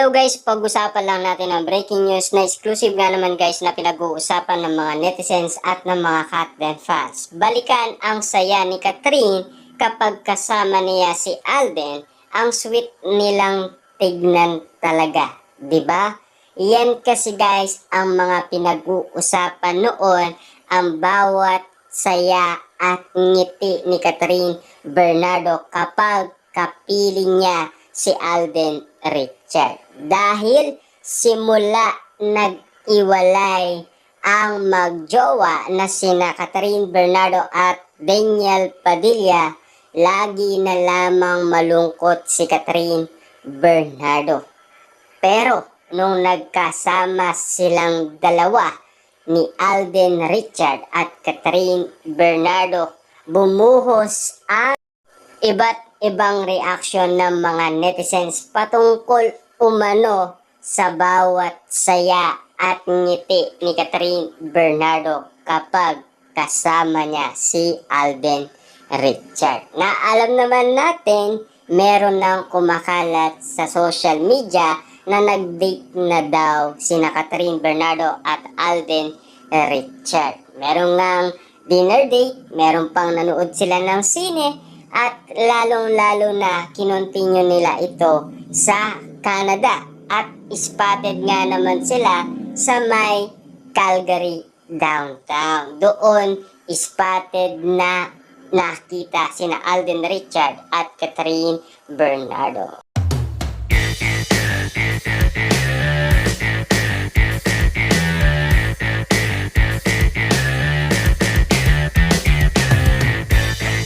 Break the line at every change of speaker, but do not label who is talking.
Hello guys, pag-usapan lang natin ang breaking news na exclusive nga naman guys na pinag-uusapan ng mga netizens at ng mga Katden fans. Balikan ang saya ni Catherine kapag kasama niya si Alden. Ang sweet nilang tignan talaga, 'di ba? Yan kasi guys ang mga pinag-uusapan noon, ang bawat saya at ngiti ni Catherine Bernardo kapag kapiling niya si Alden Richard. Dahil simula nag-iwalay ang magjowa na sina Catherine Bernardo at Daniel Padilla, lagi na lamang malungkot si Catherine Bernardo. Pero nung nagkasama silang dalawa ni Alden Richard at Catherine Bernardo, bumuhos ang iba't ibang reaksyon ng mga netizens patungkol umano sa bawat saya at ngiti ni Catherine Bernardo kapag kasama niya si Alden Richard. Na alam naman natin, meron nang kumakalat sa social media na nag-date na daw sina Catherine Bernardo at Alden Richard. Meron ngang dinner date, meron pang nanood sila ng sine, at lalong-lalo na kinontinue nila ito sa Canada at spotted nga naman sila sa may Calgary downtown. Doon spotted na nakita sina Alden Richard at Catherine Bernardo.